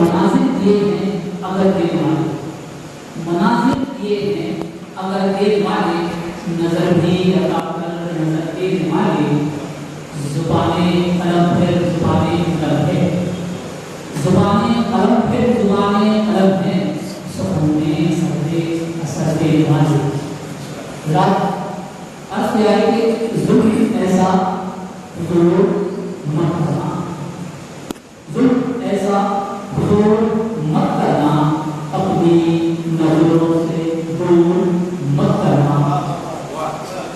منازل یہ ہیں اگر دل والے، منازل یہ ہیں اگر دل والے، نظر بھی عطا کر نظر دینے والے، زبانیں قلم پھر زبانیں قلم ہے، زبانیں قلم پھر زبانیں قلم ہے، سکونے سردے اثر دینے والے۔ رات عرض کیا ہے کہ ظلم ایسا حضور مت کرنا، ظلم ایسا حضور مت کرنا، اپنی نظروں سے دور مت کرنا،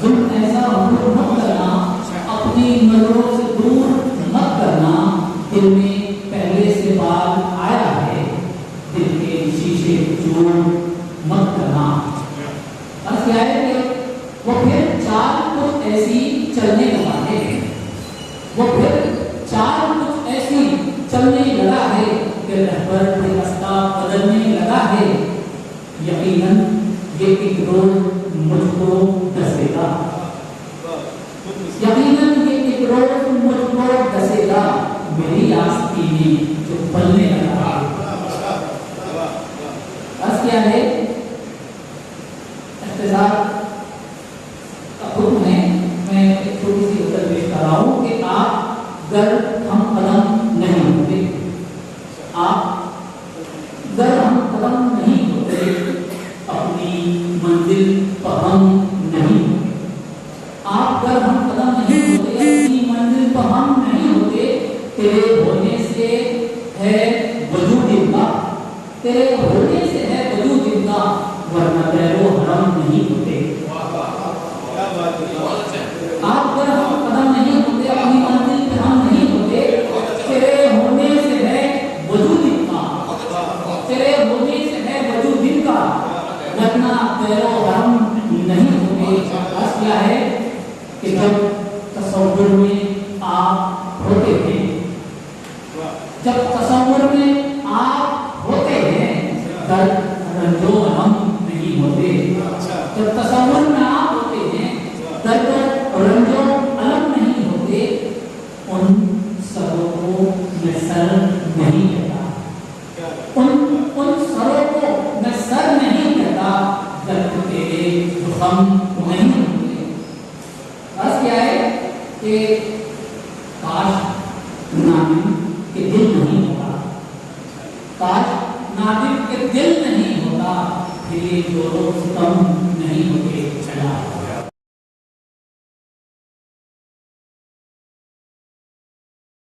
ظلم ایسا حضور مت کرنا، اپنی نظروں سے دور مت کرنا، دل میں پہلے سے بال آیا ہے، دل کے شیشے چور مت کرنا۔ بس کیا ہے کہ وہ پھر چار کچھ ایسی چلنے لگا ہے، وہ پھر چار کچھ ایسی چلنے لگا ہے کہ رہبر کے راستہ بدلنے لگا ہے، یقیناً یہ ایک روز مجھ کو ڈسے گا، یقیناً یہ ایک روز مجھ کو ڈسے گا، میری آستینیں جو پلنے لگا ہے۔ بس کیا ہے اختصار کا حکم ہے، میں ایک چھوٹی سی غزل پیش کر رہا ہوں کہ آپ گر ہم قدم نہیں ہوتے، آپ گر ہم قدم نہیں ہوتے، اپنی منزل پر ہم نہیں ہوتے، آپ گر ہم قدم نہیں ہوتے، اپنی منزل پر ہم نہیں ہوتے، تیرے ہونے سے ہے وجود ان کا، تیرے ہونے سے ہے وجود ان کا، ورنہ تیرو حرم نہیں ہوتے۔ آپ گر ہم قدم نہیں ہوتے، اپنی منزل پہ ہم نہیں ہوتے، تیرے ہونے سے ہے وجود ان کا، تیرے ہونے سے ہے وجود ان کا، ورنہ تیرو حرم نہیں ہوتے۔ بس کیا ہے کہ جب تصور میں آپ ہوتے ہیں، جب تصور میں آپ ہوتے ہیں، درد رنج و غم نہیں ہوتے، جب تصور میں آپ ہوتے ہیں، درد رنج و غم نہیں ہوتے، ان سروں کو میں سر نہیں کہتا، ان سروں کو میں سر نہیں کہتا، درد تیرے زخم نہیں ہوتے۔ بس کیا ہے کہ کاش نادم کے دل نہیں ہوتا، کاش نادم کے دل نہیں ہوتا، پھر یہ جو ستم نہیں ہوتے چلا۔